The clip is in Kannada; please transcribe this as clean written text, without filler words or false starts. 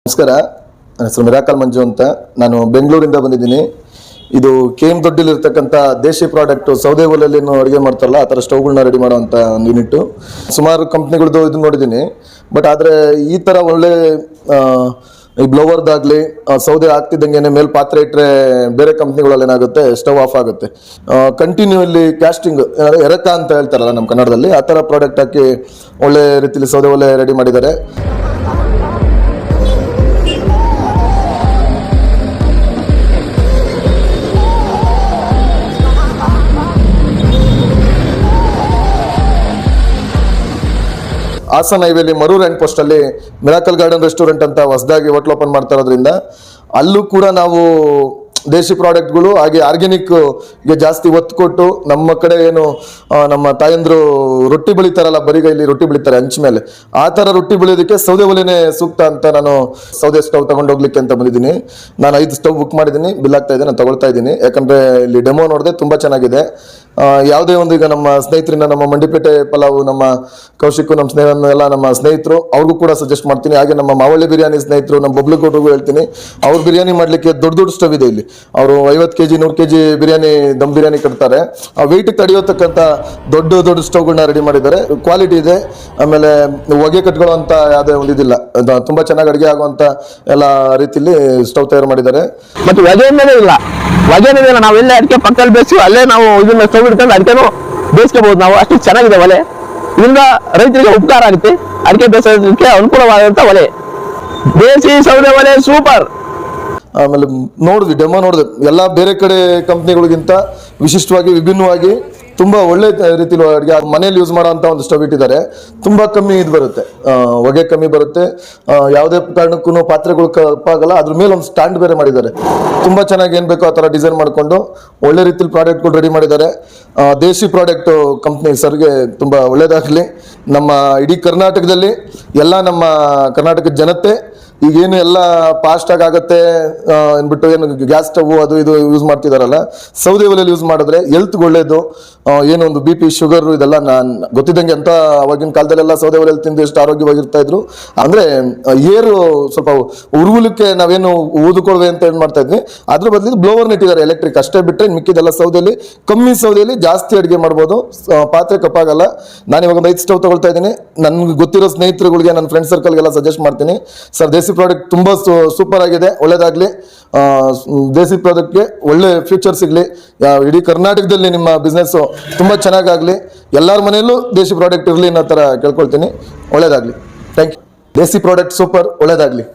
ನಮಸ್ಕಾರ, ನನ್ನ ಹೆಸರು ಮಿರಾಕಲ್ ಮಂಜು ಅಂತ. ನಾನು ಬೆಂಗಳೂರಿಂದ ಬಂದಿದ್ದೀನಿ. ಇದು KM ದೊಡ್ಡಿಲಿರ್ತಕ್ಕಂಥ ದೇಶಿ ಪ್ರಾಡಕ್ಟ್ ಸೌದೆ ಒಲೆಯಲ್ಲಿ ಅಡುಗೆ ಮಾಡ್ತಾರಲ್ಲ, ಆ ಥರ ಸ್ಟವ್ಗಳನ್ನ ರೆಡಿ ಮಾಡೋವಂಥ ಒಂದು ಯೂನಿಟ್ಟು. ಸುಮಾರು ಕಂಪ್ನಿಗಳದ್ದು ಇದು ನೋಡಿದ್ದೀನಿ. ಬಟ್ ಆದರೆ ಈ ಥರ ಒಳ್ಳೆ ಈ ಬ್ಲೋವರ್ದಾಗಲಿ ಸೌದೆ ಆಗ್ತಿದ್ದಂಗೆ ಮೇಲೆ ಪಾತ್ರೆ ಇಟ್ಟರೆ ಬೇರೆ ಕಂಪ್ನಿಗಳಲ್ಲಿ ಏನಾಗುತ್ತೆ, ಸ್ಟವ್ ಆಫ್ ಆಗುತ್ತೆ. ಕಂಟಿನ್ಯೂಲಿ ಕ್ಯಾಸ್ಟಿಂಗ್ ಎರಕ ಅಂತ ಹೇಳ್ತಾರಲ್ಲ ನಮ್ಮ ಕನ್ನಡದಲ್ಲಿ, ಆ ಥರ ಪ್ರಾಡಕ್ಟ್ ಹಾಕಿ ಒಳ್ಳೆ ರೀತಿಯಲ್ಲಿ ಸೌದೆ ಒಲೆ ರೆಡಿ ಮಾಡಿದ್ದಾರೆ. ಹಾಸನ್ ಹೈವೇಲಿ ಮರೂರ್ ಹ್ಯಾಂಡ್ ಪೋಸ್ಟ್ ಅಲ್ಲಿ ಮಿರಾಕಲ್ ಗಾರ್ಡನ್ ರೆಸ್ಟೋರೆಂಟ್ ಅಂತ ಹೊಸದಾಗಿ ಹೋಟ್ಲ್ ಓಪನ್ ಮಾಡ್ತಾ ಇರೋದ್ರಿಂದ ಅಲ್ಲೂ ಕೂಡ ನಾವು ದೇಶಿ ಪ್ರಾಡಕ್ಟ್ಗಳು ಹಾಗೆ ಆರ್ಗ್ಯಾನಿಕ್ಗೆ ಜಾಸ್ತಿ ಒತ್ತು ಕೊಟ್ಟು, ನಮ್ಮ ಕಡೆ ಏನು ನಮ್ಮ ತಾಯಂದ್ರು ರೊಟ್ಟಿ ಬೆಳಿತಾರಲ್ಲ, ಬರಿಗೈಲಿ ರೊಟ್ಟಿ ಬೆಳಿತಾರೆ ಹಂಚ ಮೇಲೆ, ಆ ಥರ ರೊಟ್ಟಿ ಬೆಳೆಯೋದಕ್ಕೆ ಸೌದೆ ಒಲೆನೇ ಸೂಕ್ತ ಅಂತ ನಾನು ಸೌದೆ ಸ್ಟವ್ ತಗೊಂಡೋಗ್ಲಿಕ್ಕೆ ಅಂತ ಬಂದಿದ್ದೀನಿ. ನಾನು 5 ಸ್ಟವ್ ಬುಕ್ ಮಾಡಿದ್ದೀನಿ, ಬಿಲ್ ಆಗ್ತಾ ಇದೆ, ನಾನು ತಗೊಳ್ತಾ ಇದ್ದೀನಿ. ಯಾಕಂದರೆ ಇಲ್ಲಿ ಡೆಮೋ ನೋಡಿದೆ, ತುಂಬ ಚೆನ್ನಾಗಿದೆ. ಯಾವುದೇ ಒಂದು ಈಗ ನಮ್ಮ ಸ್ನೇಹಿತರಿಂದ, ನಮ್ಮ ಮಂಡಿಪೇಟೆ ಪಲಾವು, ನಮ್ಮ ಕೌಶಿಕ್, ನಮ್ಮ ಎಲ್ಲ ನಮ್ಮ ಸ್ನೇಹಿತರು, ಅವ್ರಿಗೂ ಕೂಡ ಸಜೆಸ್ಟ್ ಮಾಡ್ತೀನಿ. ಹಾಗೆ ನಮ್ಮ ಮಾವಳ್ಳಿ ಬಿರಿಯಾನಿ ಸ್ನೇಹಿತರು, ನಮ್ಮ ಬಬ್ಲುಗೌಡ್ರಿಗೂ ಹೇಳ್ತೀನಿ, ಅವ್ರು ಬಿರಿಯಾನಿ ಮಾಡಲಿಕ್ಕೆ ದೊಡ್ಡ ದೊಡ್ಡ ಸ್ಟವ್ ಇದೆ ಇಲ್ಲಿ. ಅವರು 50 kg 100 kg ಬಿರಿಯಾನಿ, ದಮ್ ಬಿರಿಯಾನಿ ಕಟ್ತಾರೆ. ಆ ವೆಯ್ಟ್ ತಡೆಯೋತಕ್ಕಂಥ ದೊಡ್ಡ ದೊಡ್ಡ ಸ್ಟವ್ಗಳನ್ನ ರೆಡಿ ಮಾಡಿದ್ದಾರೆ. ಕ್ವಾಲಿಟಿ ಇದೆ. ಆಮೇಲೆ ಹೊಗೆ ಕಟ್ಕೊಳ್ಳುವಂಥ ಯಾವುದೇ ಒಂದು ಇದಿಲ್ಲ, ತುಂಬ ಚೆನ್ನಾಗಿ ಅಡುಗೆ ಆಗುವಂಥ ಎಲ್ಲ ರೀತಿಯಲ್ಲಿ ಸ್ಟವ್ ತಯಾರು ಮಾಡಿದ್ದಾರೆ. ಮತ್ತು ಹೊಗೆಯಿಂದಲೇ ಇಲ್ಲ, ಹೊಗೆನೇ ನಾವು ಎಲ್ಲೇ ಅಡಿಕೆ ಪಕ್ಕದಲ್ಲಿ ಬೇಯಿಸಿ ಅಲ್ಲೇ ನಾವು ಇದನ್ನ ಸ್ಟವ್ ಇಟ್ಕೊಂಡು ಅಡಿಕೆನೂ ಬೇಯಿಸ್ಕೋಬಹುದು ನಾವು. ಅಷ್ಟು ಚೆನ್ನಾಗಿದೆ ಒಲೆ. ಇದರಿಂದ ರೈತರಿಗೆ ಉಪಕಾರ ಆಗುತ್ತೆ. ಅಡಿಕೆ ಬೇಯಿಸೋದಕ್ಕೆ ಅನುಕೂಲವಾದಂಥ ಒಲೆ, ದೇಸಿ ಸೌದೆ ಒಲೆ ಸೂಪರ್. ಆಮೇಲೆ ನೋಡಿದ್ವಿ, ಡೆಮೋ ನೋಡಿದೆ. ಎಲ್ಲ ಬೇರೆ ಕಡೆ ಕಂಪ್ನಿಗಳಿಗಿಂತ ವಿಶಿಷ್ಟವಾಗಿ, ವಿಭಿನ್ನವಾಗಿ ತುಂಬ ಒಳ್ಳೆ ರೀತಿಯಲ್ಲಿ ಅಡುಗೆ ಮನೇಲಿ ಯೂಸ್ ಮಾಡೋಂಥ ಒಂದು ಸ್ಟವ್ ಇಟ್ಟಿದ್ದಾರೆ. ತುಂಬ ಕಮ್ಮಿ ಇದು ಬರುತ್ತೆ, ಹೊಗೆ ಕಮ್ಮಿ ಬರುತ್ತೆ. ಯಾವುದೇ ಕಾರಣಕ್ಕೂ ಪಾತ್ರೆಗಳು ಕಪ್ಪಾಗಲ್ಲ. ಅದ್ರ ಮೇಲೆ ಒಂದು ಸ್ಟ್ಯಾಂಡ್ ಬೇರೆ ಮಾಡಿದ್ದಾರೆ. ತುಂಬ ಚೆನ್ನಾಗಿ ಏನು ಬೇಕೋ ಆ ಥರ ಡಿಸೈನ್ ಮಾಡಿಕೊಂಡು ಒಳ್ಳೆ ರೀತಿಯಲ್ಲಿ ಪ್ರಾಡಕ್ಟ್ಗಳು ರೆಡಿ ಮಾಡಿದ್ದಾರೆ. ದೇಶಿ ಪ್ರಾಡಕ್ಟು ಕಂಪ್ನಿ ಸರ್ಗೆ ತುಂಬ ಒಳ್ಳೆಯದಾಗಲಿ. ನಮ್ಮ ಇಡೀ ಕರ್ನಾಟಕದಲ್ಲಿ ಎಲ್ಲ ನಮ್ಮ ಕರ್ನಾಟಕದ ಜನತೆ ಈಗೇನು ಎಲ್ಲ ಫಾಸ್ಟಾಗಿ ಆಗುತ್ತೆ ಅಂದ್ಬಿಟ್ಟು ಏನು ಗ್ಯಾಸ್ ಸ್ಟವ್ ಅದು ಇದು ಯೂಸ್ ಮಾಡ್ತಿದಾರಲ್ಲ, ಸೌದೆ ಒಲೆಯಲ್ಲಿ ಯೂಸ್ ಮಾಡಿದ್ರೆ ಹೆಲ್ತ್ಗೆ ಒಳ್ಳೇದು. ಏನೋ ಒಂದು BP ಶುಗರು ಇದೆಲ್ಲ ನಾನು ಗೊತ್ತಿದ್ದಂಗೆ ಅಂತ ಅವಾಗಿನ ಕಾಲದಲ್ಲೆಲ್ಲ ಸೌದೆ ಒಲೆಯಲ್ಲಿ ತಿಂದು ಎಷ್ಟು ಆರೋಗ್ಯವಾಗಿರ್ತಾ ಇದ್ರು. ಅಂದರೆ ಏರು ಸ್ವಲ್ಪ ಉರುವುಲಕ್ಕೆ ನಾವೇನು ಊದುಕೊಳ್ವೆ ಅಂತ ಏನು ಮಾಡ್ತಾ ಇದ್ವಿ, ಅದ್ರ ಬದಲು ಬ್ಲೋವರ್ನ ಇಟ್ಟಿದ್ದಾರೆ ಎಲೆಕ್ಟ್ರಿಕ್, ಅಷ್ಟೇ ಬಿಟ್ಟರೆ ಮಿಕ್ಕಿದೆಲ್ಲ ಸೌದೆಯಲ್ಲಿ, ಕಮ್ಮಿ ಸೌದೆಯಲ್ಲಿ ಜಾಸ್ತಿ ಅಡುಗೆ ಮಾಡ್ಬೋದು. ಪಾತ್ರೆ ಕಪ್ಪಾಗಲ್ಲ. ನಾನು ಇವಾಗ 5 ಸ್ಟವ್ ತಗೊಳ್ತಾ ಇದ್ದೀನಿ. ನನ್ಗೆ ಗೊತ್ತಿರೋ ಸ್ನೇಹಿತರುಗಳಿಗೆ, ನನ್ನ ಫ್ರೆಂಡ್ ಸರ್ಕಲ್ಗೆಲ್ಲ ಸಜೆಸ್ಟ್ ಮಾಡ್ತೀನಿ, ಸರ್ ದೇಸಿ ಪ್ರಾಡಕ್ಟ್ ತುಂಬ ಸೂಪರ್ ಆಗಿದೆ, ಒಳ್ಳೇದಾಗಲಿ. ದೇಸಿ ಪ್ರಾಡಕ್ಟ್ಗೆ ಒಳ್ಳೆ ಫ್ಯೂಚರ್ ಸಿಗಲಿ. ಇಡೀ ಕರ್ನಾಟಕದಲ್ಲಿ ನಿಮ್ಮ ಬಿಸ್ನೆಸ್ಸು ತುಂಬ ಚೆನ್ನಾಗಾಗಲಿ. ಎಲ್ಲರ ಮನೆಯಲ್ಲೂ ದೇಸಿ ಪ್ರಾಡಕ್ಟ್ ಇರಲಿ ಅನ್ನೋ ಥರ ಕೇಳ್ಕೊಳ್ತೀನಿ. ಒಳ್ಳೇದಾಗಲಿ. Thank you. ದೇಸಿ ಪ್ರಾಡಕ್ಟ್ ಸೂಪರ್, ಒಳ್ಳೇದಾಗಲಿ.